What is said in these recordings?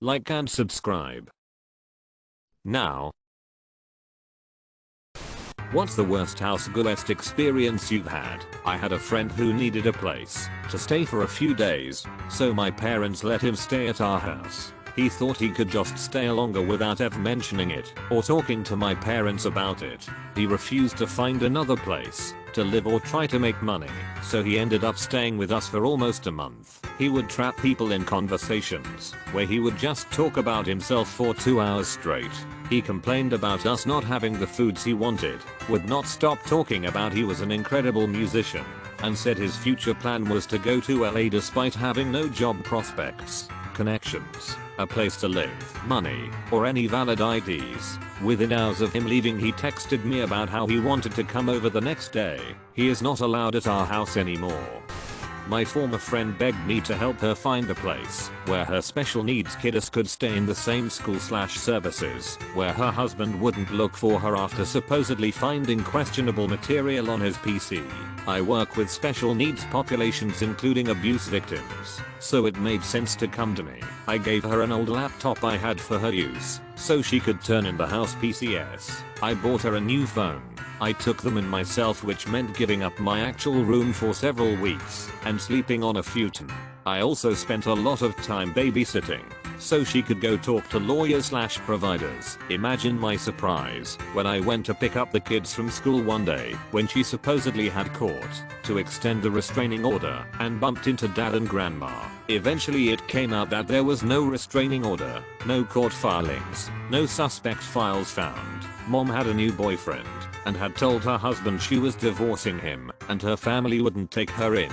like and subscribe. Now, what's the worst houseguest experience you've had? I had a friend who needed a place to stay for a few days, so my parents let him stay at our house. He thought he could just stay longer without ever mentioning it or talking to my parents about it. He refused to find another place to live or try to make money, so he ended up staying with us for almost a month. He would trap people in conversations where he would just talk about himself for 2 hours straight. He complained about us not having the foods he wanted, would not stop talking about he was an incredible musician, and said his future plan was to go to LA despite having no job prospects, connections, a place to live, money, or any valid IDs. Within hours of him leaving, he texted me about how he wanted to come over the next day. He is not allowed at our house anymore. My former friend begged me to help her find a place where her special needs kiddos could stay in the same school/services, where her husband wouldn't look for her after supposedly finding questionable material on his PC. I work with special needs populations including abuse victims, so it made sense to come to me. I gave her an old laptop I had for her use, so she could turn in the house PCs. I bought her a new phone. I took them in myself, which meant giving up my actual room for several weeks and sleeping on a futon. I also spent a lot of time babysitting, so she could go talk to lawyers/providers. Imagine my surprise when I went to pick up the kids from school one day when she supposedly had court to extend the restraining order and bumped into dad and grandma. Eventually it came out that there was no restraining order, no court filings, no suspect files found. Mom had a new boyfriend and had told her husband she was divorcing him and her family wouldn't take her in.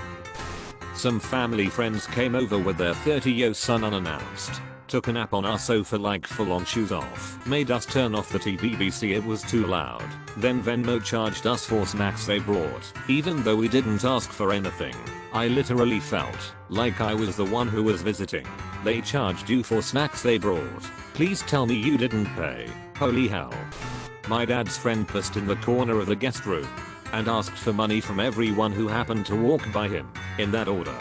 Some family friends came over with their 30-year-old son unannounced, took a nap on our sofa like full on shoes off, made us turn off the TV because it was too loud, then Venmo charged us for snacks they brought, even though we didn't ask for anything. I literally felt like I was the one who was visiting. They charged you for snacks they brought. Please tell me you didn't pay. Holy hell. My dad's friend pissed in the corner of the guest room and asked for money from everyone who happened to walk by him, in that order.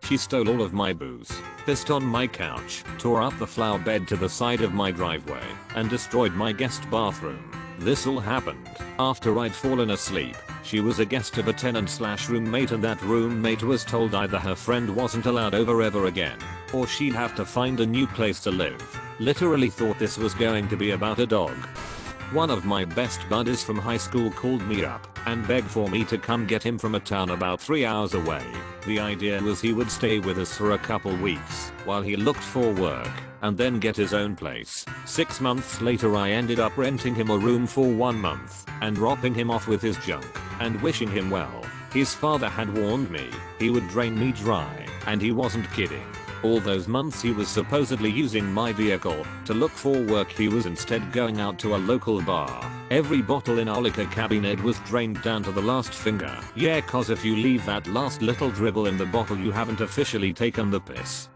She stole all of my booze, pissed on my couch, tore up the flower bed to the side of my driveway, and destroyed my guest bathroom. This all happened after I'd fallen asleep. She was a guest of a tenant/roommate, and that roommate was told either her friend wasn't allowed over ever again, or she'd have to find a new place to live. Literally thought this was going to be about a dog. One of my best buddies from high school called me up and begged for me to come get him from a town about 3 hours away. The idea was he would stay with us for a couple weeks while he looked for work and then get his own place. 6 months later I ended up renting him a room for 1 month and dropping him off with his junk and wishing him well. His father had warned me he would drain me dry, and he wasn't kidding. All those months he was supposedly using my vehicle to look for work, he was instead going out to a local bar. Every bottle in our liquor cabinet was drained down to the last finger. Yeah, cause if you leave that last little dribble in the bottle you haven't officially taken the piss.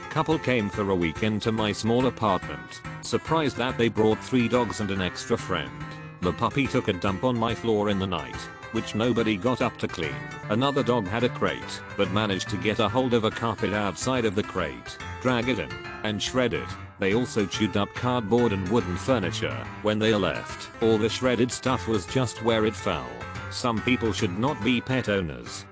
Couple came for a weekend to my small apartment, surprised that they brought 3 dogs and an extra friend. The puppy took a dump on my floor in the night, which nobody got up to clean. Another dog had a crate, but managed to get a hold of a carpet outside of the crate, drag it in, and shred it. They also chewed up cardboard and wooden furniture. When they left, all the shredded stuff was just where it fell. Some people should not be pet owners.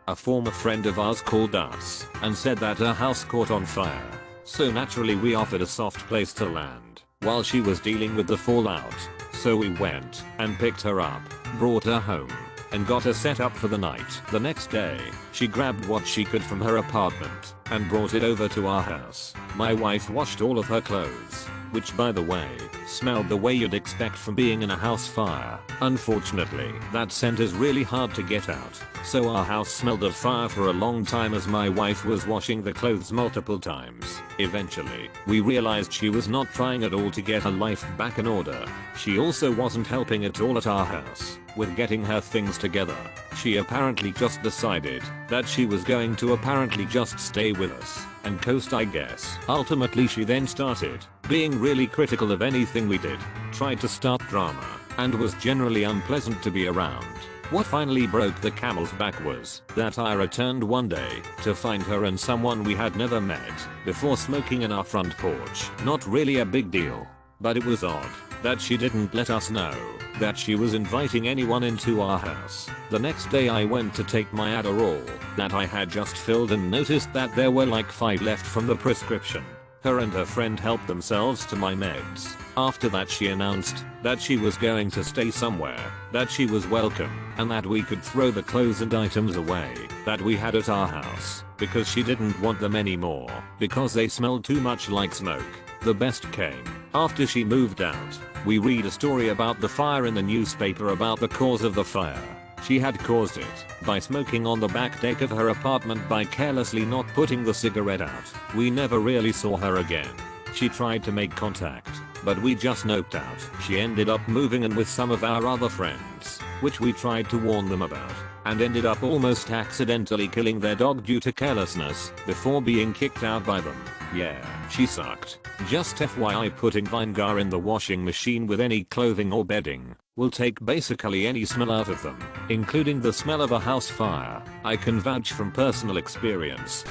A former friend of ours called us and said that her house caught on fire, so naturally we offered a soft place to land while she was dealing with the fallout. So we went and picked her up, brought her home, and got her set up for the night. The next day, she grabbed what she could from her apartment and brought it over to our house. My wife washed all of her clothes, which by the way, smelled the way you'd expect from being in a house fire. Unfortunately, that scent is really hard to get out, so our house smelled of fire for a long time as my wife was washing the clothes multiple times. Eventually, we realized she was not trying at all to get her life back in order. She also wasn't helping at all at our house with getting her things together. She apparently just decided that she was going to apparently just stay with us and coast, I guess. Ultimately she then started being really critical of anything we did, tried to start drama, and was generally unpleasant to be around. What finally broke the camel's back was that I returned one day to find her and someone we had never met before smoking in our front porch. Not really a big deal, but it was odd that she didn't let us know that she was inviting anyone into our house. The next day I went to take my Adderall that I had just filled and noticed that there were like 5 left from the prescription. Her and her friend helped themselves to my meds. After that she announced that she was going to stay somewhere, that she was welcome, and that we could throw the clothes and items away that we had at our house because she didn't want them anymore because they smelled too much like smoke. The best came after she moved out. We read a story about the fire in the newspaper about the cause of the fire. She had caused it by smoking on the back deck of her apartment by carelessly not putting the cigarette out. We never really saw her again. She tried to make contact, but we just noped out. She ended up moving in with some of our other friends, which we tried to warn them about, and ended up almost accidentally killing their dog due to carelessness before being kicked out by them. Yeah, she sucked. Just FYI, putting vinegar in the washing machine with any clothing or bedding will take basically any smell out of them, including the smell of a house fire. I can vouch from personal experience.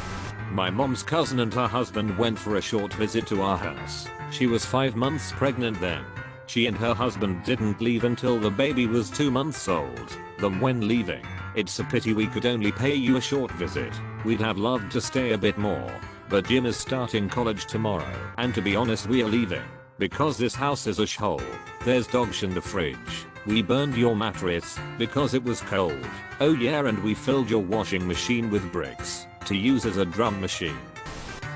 My mom's cousin and her husband went for a short visit to our house. She was 5 months pregnant then. She and her husband didn't leave until the baby was 2 months old. Then when leaving, it's a pity we could only pay you a short visit. We'd have loved to stay a bit more, but Jim is starting college tomorrow, and to be honest we are leaving because this house is a shithole. There's dog shit in the fridge. We burned your mattress because it was cold. Oh yeah, and we filled your washing machine with bricks to use as a drum machine.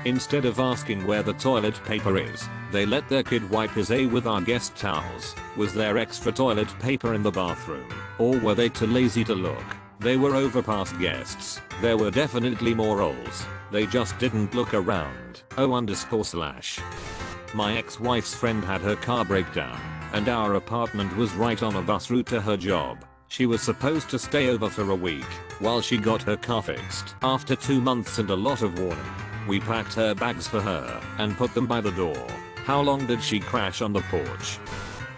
Instead of asking where the toilet paper is, they let their kid wipe his A with our guest towels. Was there extra toilet paper in the bathroom? Or were they too lazy to look? They were overpast guests. There were definitely more rolls. They just didn't look around. _/ My ex-wife's friend had her car break down, and our apartment was right on a bus route to her job. She was supposed to stay over for a week while she got her car fixed. After 2 months and a lot of warning, we packed her bags for her and put them by the door. How long did she crash on the porch?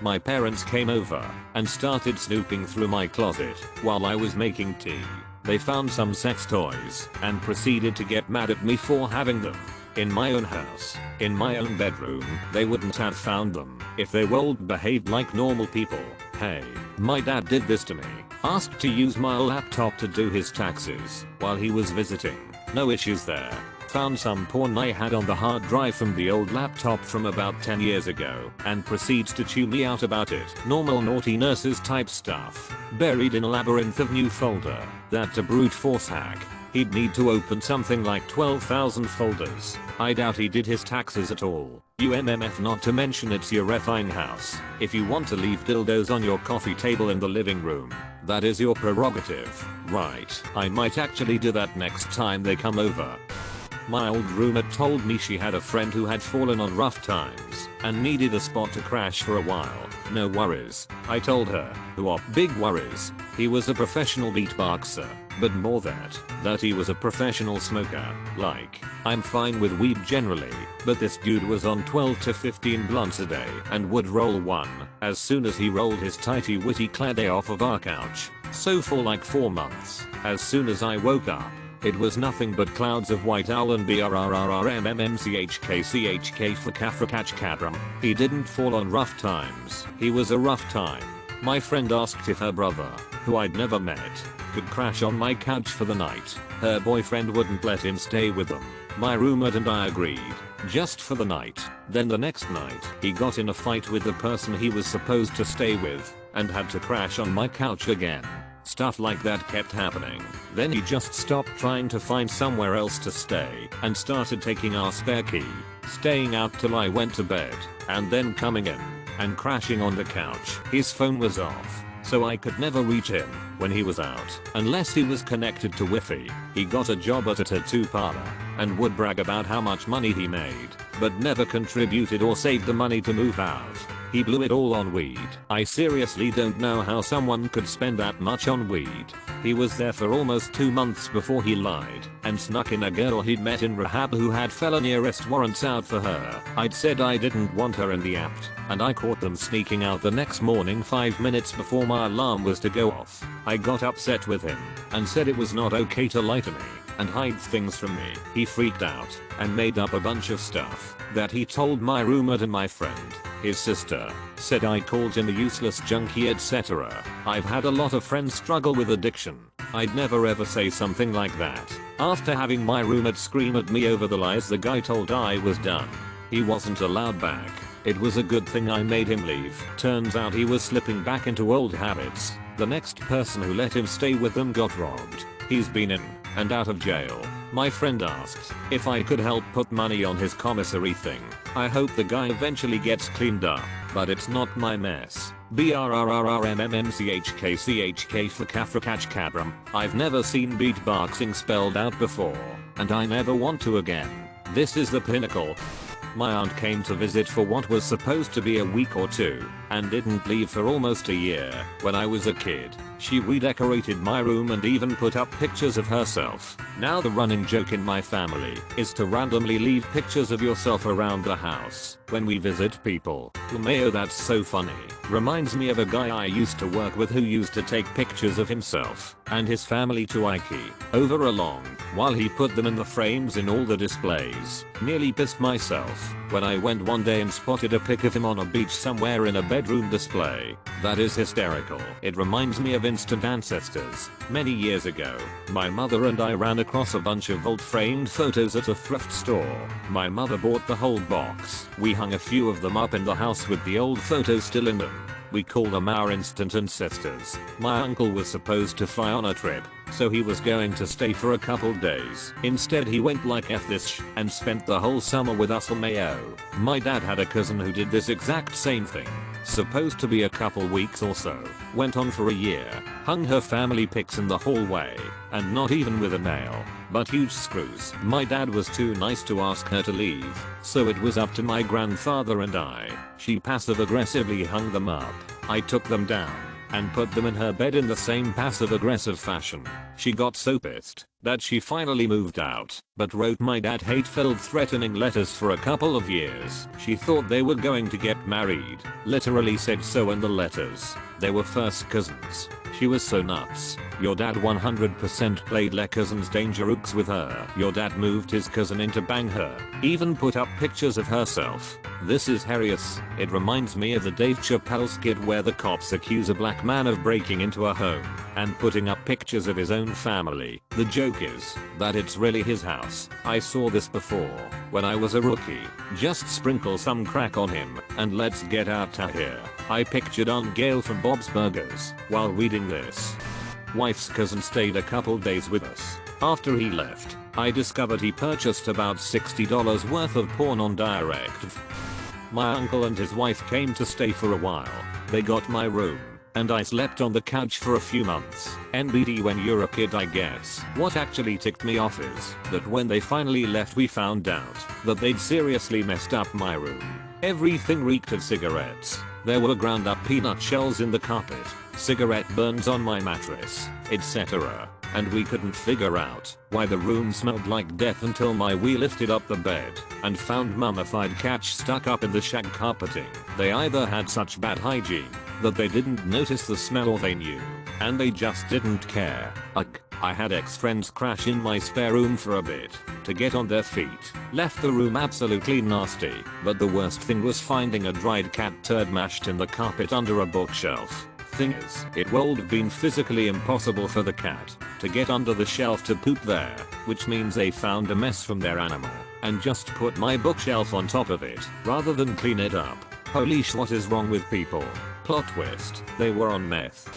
My parents came over and started snooping through my closet while I was making tea. They found some sex toys and proceeded to get mad at me for having them in my own house, in my own bedroom. They wouldn't have found them if they were all behaved like normal people. Hey, my dad did this to me. Asked to use my laptop to do his taxes while he was visiting. No issues there. Found some porn I had on the hard drive from the old laptop from about 10 years ago and proceeds to chew me out about it. Normal naughty nurses type stuff. Buried in a labyrinth of new folder. That's a brute force hack. He'd need to open something like 12,000 folders. I doubt he did his taxes at all. UMMF, not to mention it's your effing house. If you want to leave dildos on your coffee table in the living room, that is your prerogative. Right, I might actually do that next time they come over. My old roommate told me she had a friend who had fallen on rough times and needed a spot to crash for a while. No worries, I told her. What big worries? He was a professional beatboxer, but more that he was a professional smoker. Like, I'm fine with weed generally, but this dude was on 12 to 15 blunts a day and would roll one as soon as he rolled his tighty witty clade off of our couch. So for like 4 months, as soon as I woke up, it was nothing but clouds of white owl and brrrrmmchkchk for kafrakachkabram. He didn't fall on rough times. He was a rough time. My friend asked if her brother, who I'd never met, could crash on my couch for the night. Her boyfriend wouldn't let him stay with them. My roommate and I agreed, just for the night. Then the next night, he got in a fight with the person he was supposed to stay with and had to crash on my couch again. Stuff like that kept happening. Then he just stopped trying to find somewhere else to stay and started taking our spare key, staying out till I went to bed, and then coming in and crashing on the couch. His phone was off, so I could never reach him when he was out, unless he was connected to Wi-Fi. He got a job at a tattoo parlor and would brag about how much money he made, but never contributed or saved the money to move out. He blew it all on weed. I seriously don't know how someone could spend that much on weed. He was there for almost 2 months before he lied and snuck in a girl he'd met in rehab who had felony arrest warrants out for her. I'd said I didn't want her in the act, and I caught them sneaking out the next morning 5 minutes before my alarm was to go off. I got upset with him and said it was not okay to lie to me and hide things from me. He freaked out and made up a bunch of stuff that he told my roommate and my friend. His sister said I called him a useless junkie, etc. I've had a lot of friends struggle with addiction. I'd never ever say something like that. After having my roommate scream at me over the lies the guy told I was done, he wasn't allowed back. It was a good thing I made him leave. Turns out he was slipping back into old habits. The next person who let him stay with them got robbed. He's been in and out of jail. My friend asked if I could help put money on his commissary thing. I hope the guy eventually gets cleaned up, but it's not my mess. BRRRMMMCHKCHK for Kafrakach Cabram. I've never seen beatboxing spelled out before, and I never want to again. This is the pinnacle. My aunt came to visit for what was supposed to be a week or two, and didn't leave for almost a year. When I was a kid, she redecorated my room and even put up pictures of herself. Now the running joke in my family is to randomly leave pictures of yourself around the house when we visit people. Mayo, that's so funny. Reminds me of a guy I used to work with who used to take pictures of himself and his family to Ikea over a long while he put them in the frames in all the displays. Nearly pissed myself when I went one day and spotted a pic of him on a beach somewhere in a bedroom display. That is hysterical. It reminds me of instant ancestors. Many years ago, my mother and I ran across a bunch of old framed photos at a thrift store. My mother bought the whole box. We hung a few of them up in the house with the old photos still in them. We call them our instant ancestors. My uncle was supposed to fly on a trip, so he was going to stay for a couple days. Instead he went like F this and spent the whole summer with us. Mayo. My dad had a cousin who did this exact same thing. Supposed to be a couple weeks or so. Went on for a year. Hung her family pics in the hallway, and not even with a nail, but huge screws. My dad was too nice to ask her to leave, so it was up to my grandfather and I. She passive aggressively hung them up. I took them down and put them in her bed in the same passive aggressive fashion. She got so pissed that she finally moved out, but wrote my dad hate-filled threatening letters for a couple of years. She thought they were going to get married. Literally said so in the letters. They were first cousins. She was so nuts. Your dad 100% played Le Cousin's Dangerooks with her. Your dad moved his cousin in to bang her. Even put up pictures of herself. This is hilarious. It reminds me of the Dave Chappelle skit where the cops accuse a black man of breaking into a home and putting up pictures of his own family. The joke is that it's really his house. I saw this before when I was a rookie. Just sprinkle some crack on him and let's get out of here. I pictured Aunt Gail from Bob's Burgers while reading this. Wife's cousin stayed a couple days with us. After he left, I discovered he purchased about $60 worth of porn on direct. My uncle and his wife came to stay for a while. They got my room, and I slept on the couch for a few months. NBD when you're a kid, I guess. What actually ticked me off is that when they finally left we found out that they'd seriously messed up my room. Everything reeked of cigarettes. There were ground up peanut shells in the carpet, cigarette burns on my mattress, etc. And we couldn't figure out why the room smelled like death until we lifted up the bed and found mummified cats stuck up in the shag carpeting. They either had such bad hygiene that they didn't notice the smell or they knew, and they just didn't care. I had ex-friends crash in my spare room for a bit to get on their feet. Left the room absolutely nasty, but the worst thing was finding a dried cat turd mashed in the carpet under a bookshelf. Thing is, it would have been physically impossible for the cat to get under the shelf to poop there, which means they found a mess from their animal and just put my bookshelf on top of it rather than clean it up. Holy sh, what is wrong with people? Plot twist, they were on meth.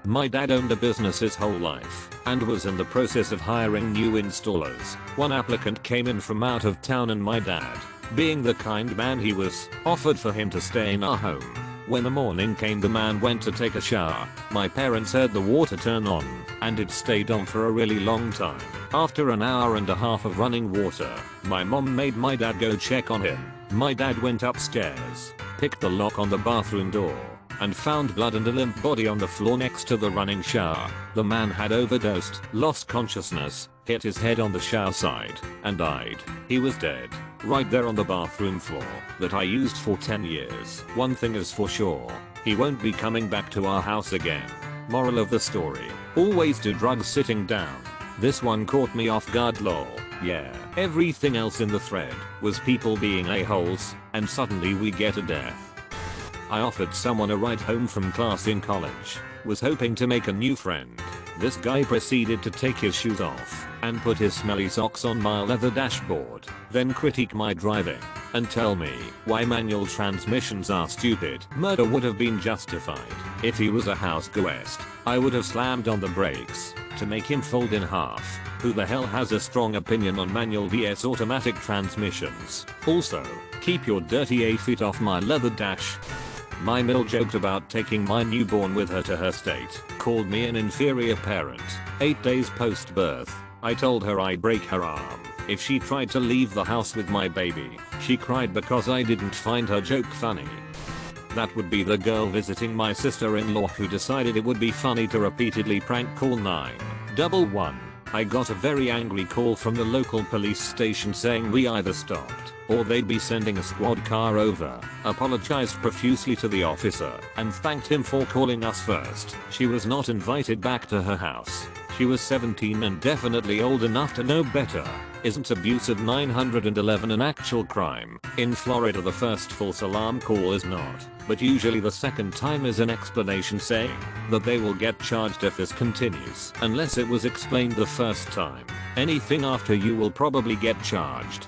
My dad owned a business his whole life and was in the process of hiring new installers. One applicant came in from out of town and my dad, being the kind man he was, offered for him to stay in our home. When the morning came, the man went to take a shower. My parents heard the water turn on, and it stayed on for a really long time. After an hour and a half of running water, my mom made my dad go check on him. My dad went upstairs, picked the lock on the bathroom door, and found blood and a limp body on the floor next to the running shower. The man had overdosed, lost consciousness, hit his head on the shower side, and died. He was dead, right there on the bathroom floor that I used for 10 years. One thing is for sure, he won't be coming back to our house again. Moral of the story, always do drugs sitting down. This one caught me off guard, lol. Yeah, everything else in the thread was people being a-holes, and suddenly we get a death. I offered someone a ride home from class in college, was hoping to make a new friend. This guy proceeded to take his shoes off and put his smelly socks on my leather dashboard, then critique my driving and tell me why manual transmissions are stupid. Murder would have been justified. If he was a house guest, I would have slammed on the brakes to make him fold in half. Who the hell has a strong opinion on manual vs automatic transmissions? Also, keep your dirty A-feet off my leather dash. My mill joked about taking my newborn with her to her state, called me an inferior parent. 8 days post-birth, I told her I'd break her arm if she tried to leave the house with my baby. She cried because I didn't find her joke funny. That would be the girl visiting my sister-in-law who decided it would be funny to repeatedly prank call 911. I got a very angry call from the local police station saying we either stopped or they'd be sending a squad car over. Apologized profusely to the officer and thanked him for calling us first. She was not invited back to her house. She was 17 and definitely old enough to know better. Isn't abuse of 911 an actual crime? In Florida, the first false alarm call is not, but usually the second time is an explanation saying that they will get charged if this continues, unless it was explained the first time. Anything after you will probably get charged.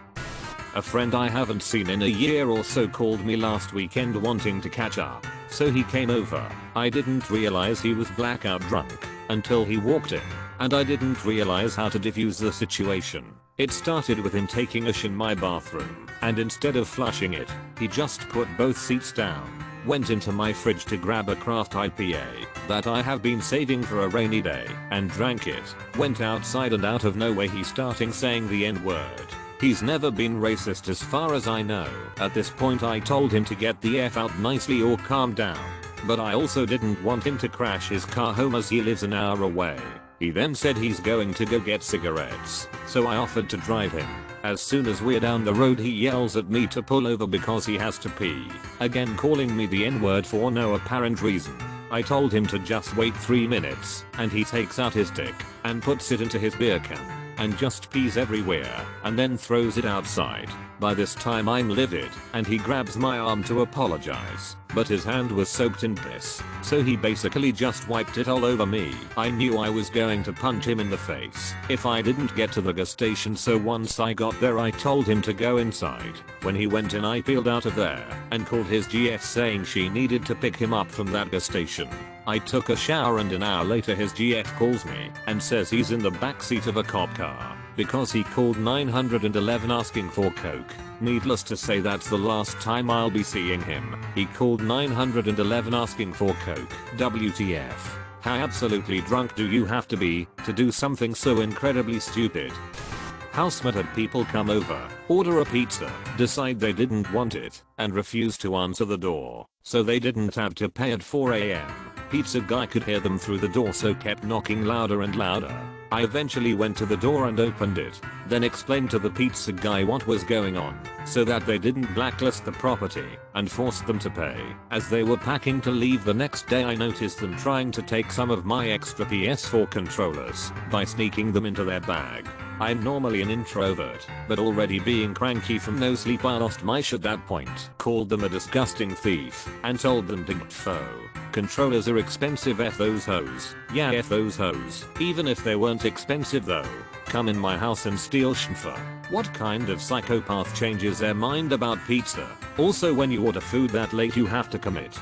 A friend I haven't seen in a year or so called me last weekend wanting to catch up, so he came over. I didn't realize he was blackout drunk until he walked in, and I didn't realize how to defuse the situation. It started with him taking a shit in my bathroom, and instead of flushing it, he just put both seats down, went into my fridge to grab a craft IPA that I have been saving for a rainy day, and drank it, went outside, and out of nowhere he starting saying the N-word. He's never been racist as far as I know. At this point I told him to get the F out nicely or calm down, but I also didn't want him to crash his car home as he lives an hour away. He then said he's going to go get cigarettes, so I offered to drive him. As soon as we're down the road he yells at me to pull over because he has to pee, again calling me the N-word for no apparent reason. I told him to just wait 3 minutes, and he takes out his dick and puts it into his beer can and just pees everywhere and then throws it outside. By this time I'm livid and he grabs my arm to apologize, but his hand was soaked in piss, so he basically just wiped it all over me. I knew I was going to punch him in the face if I didn't get to the gas station, so once I got there I told him to go inside. When he went in I peeled out of there and called his GF saying she needed to pick him up from that gas station. I took a shower and an hour later his GF calls me and says he's in the backseat of a cop car because he called 911 asking for coke. Needless to say that's the last time I'll be seeing him. He called 911 asking for coke. WTF. How absolutely drunk do you have to be to do something so incredibly stupid? Housemate had people come over, order a pizza, decide they didn't want it, and refuse to answer the door, so they didn't have to pay at 4 AM. Pizza guy could hear them through the door so kept knocking louder and louder. I eventually went to the door and opened it, then explained to the pizza guy what was going on, so that they didn't blacklist the property, and forced them to pay. As they were packing to leave the next day I noticed them trying to take some of my extra PS4 controllers by sneaking them into their bag. I'm normally an introvert, but already being cranky from no sleep I lost my shit at that point. Called them a disgusting thief, and told them to get foe. Controllers are expensive, F those hoes. Yeah, F those hoes. Even if they weren't expensive though. Come in my house and steal shmfa. What kind of psychopath changes their mind about pizza? Also, when you order food that late you have to commit.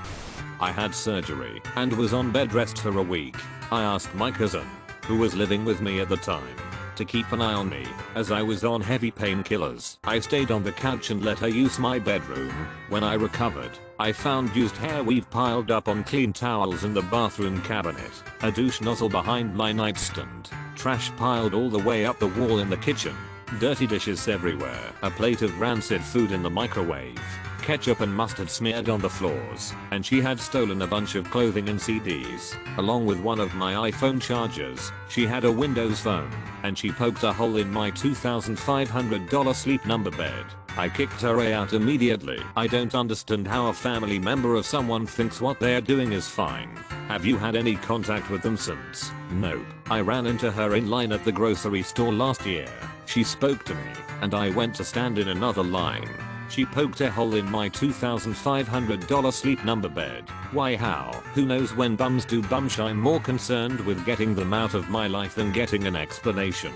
I had surgery and was on bed rest for a week. I asked my cousin, who was living with me at the time, to keep an eye on me, as I was on heavy painkillers. I stayed on the couch and let her use my bedroom. When I recovered, I found used hair weave piled up on clean towels in the bathroom cabinet, a douche nozzle behind my nightstand, trash piled all the way up the wall in the kitchen, dirty dishes everywhere, a plate of rancid food in the microwave, ketchup and mustard smeared on the floors, and she had stolen a bunch of clothing and CDs, along with one of my iPhone chargers. She had a Windows phone, and she poked a hole in my $2,500 sleep number bed. I kicked her out immediately. I don't understand how a family member of someone thinks what they're doing is fine. Have you had any contact with them since? Nope. I ran into her in line at the grocery store last year. She spoke to me, and I went to stand in another line. She poked a hole in my $2,500 sleep number bed. Why, how? Who knows when bums do bumsh? I'm more concerned with getting them out of my life than getting an explanation.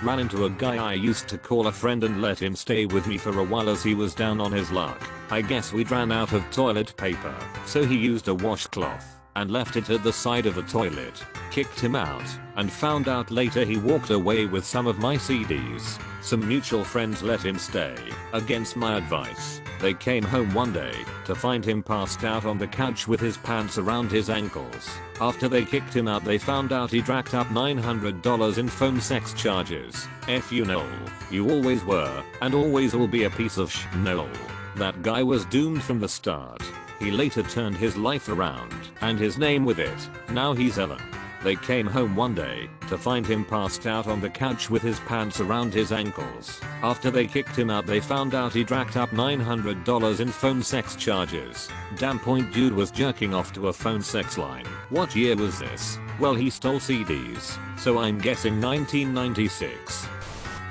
Ran into a guy I used to call a friend and let him stay with me for a while as he was down on his luck. I guess we'd ran out of toilet paper, so he used a washcloth and left it at the side of the toilet. Kicked him out, and found out later he walked away with some of my CDs. Some mutual friends let him stay, against my advice. They came home one day to find him passed out on the couch with his pants around his ankles. After they kicked him out, they found out he'd racked up $900 in phone sex charges. F you Noel. You always were, and always will be a piece of Noel. That guy was doomed from the start. He later turned his life around, and his name with it. Now he's Ellen. They came home one day to find him passed out on the couch with his pants around his ankles. After they kicked him out, they found out he'd racked up $900 in phone sex charges. Damn point, dude was jerking off to a phone sex line. What year was this? Well, he stole CDs, so I'm guessing 1996.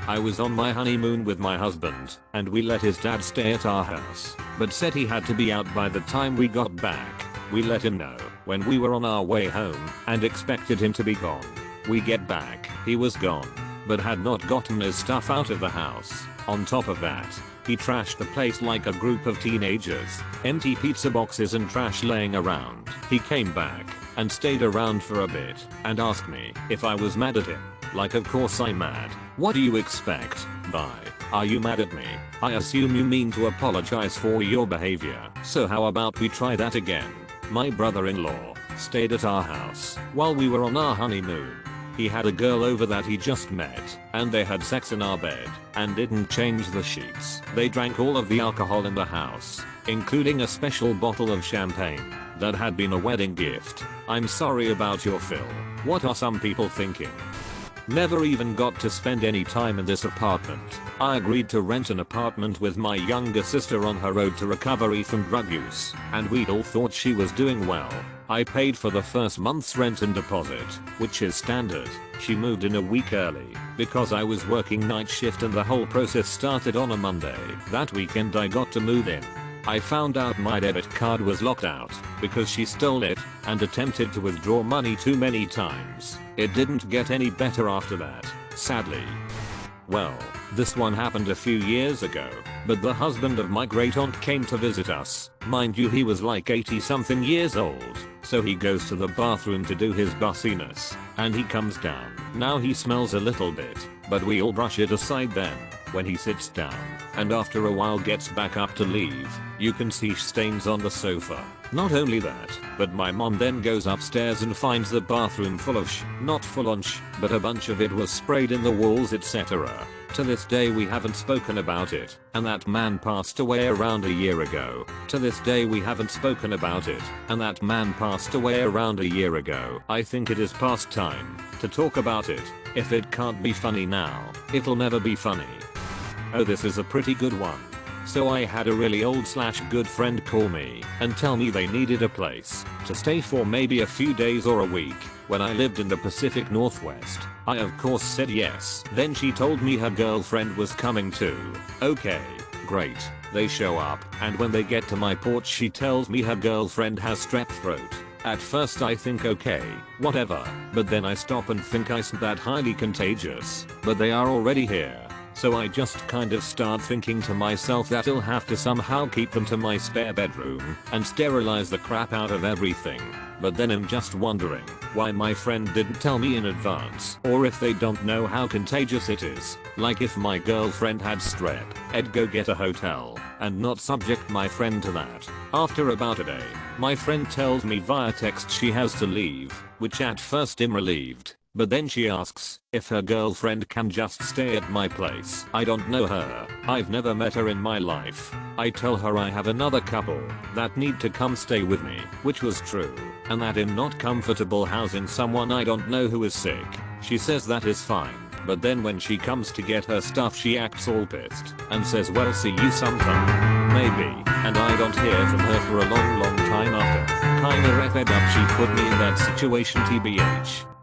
I was on my honeymoon with my husband, and we let his dad stay at our house, but said he had to be out by the time we got back. We let him know when we were on our way home and expected him to be gone. We get back, he was gone, but had not gotten his stuff out of the house. On top of that, he trashed the place like a group of teenagers, empty pizza boxes and trash laying around. He came back and stayed around for a bit and asked me if I was mad at him. Like, of course I'm mad. What do you expect? Bye. Are you mad at me? I assume you mean to apologize for your behavior. So how about we try that again? My brother-in-law stayed at our house while we were on our honeymoon. He had a girl over that he just met, and they had sex in our bed and didn't change the sheets. They drank all of the alcohol in the house, including a special bottle of champagne that had been a wedding gift. I'm sorry about your Phil. What are some people thinking? Never even got to spend any time in this apartment. I agreed to rent an apartment with my younger sister on her road to recovery from drug use, and we'd all thought she was doing well. I paid for the first month's rent and deposit, which is standard. She moved in a week early because I was working night shift, and the whole process started on a Monday. That weekend I got to move in. I found out my debit card was locked out because she stole it and attempted to withdraw money too many times. It didn't get any better after that, sadly. Well, this one happened a few years ago, but the husband of my great aunt came to visit us. Mind you, he was like 80 something years old, so he goes to the bathroom to do his bussiness, and he comes down. Now he smells a little bit, but we all brush it aside then. When he sits down, and after a while gets back up to leave, you can see stains on the sofa. Not only that, but my mom then goes upstairs and finds the bathroom full of not full on but a bunch of it was sprayed in the walls, etc. To this day we haven't spoken about it, and that man passed away around a year ago. To this day we haven't spoken about it, and that man passed away around a year ago. I think it is past time to talk about it. If it can't be funny now, it'll never be funny. Oh, this is a pretty good one. So I had a really old / good friend call me and tell me they needed a place to stay for maybe a few days or a week when I lived in the Pacific Northwest. I of course said yes. Then she told me her girlfriend was coming too. Okay, great. They show up, and when they get to my porch she tells me her girlfriend has strep throat. At first I think okay, whatever, but then I stop and think isn't that highly contagious? But they are already here. So I just kind of start thinking to myself that I'll have to somehow keep them to my spare bedroom and sterilize the crap out of everything. But then I'm just wondering why my friend didn't tell me in advance, or if they don't know how contagious it is. Like if my girlfriend had strep, I'd go get a hotel and not subject my friend to that. After about a day, my friend tells me via text she has to leave, which at first I'm relieved. But then she asks if her girlfriend can just stay at my place. I don't know her. I've never met her in my life. I tell her I have another couple that need to come stay with me, which was true, and that I'm not comfortable housing someone I don't know who is sick. She says that is fine. But then when she comes to get her stuff she acts all pissed and says well see you sometime. Maybe. And I don't hear from her for a long time after. Kinda effed up she put me in that situation tbh.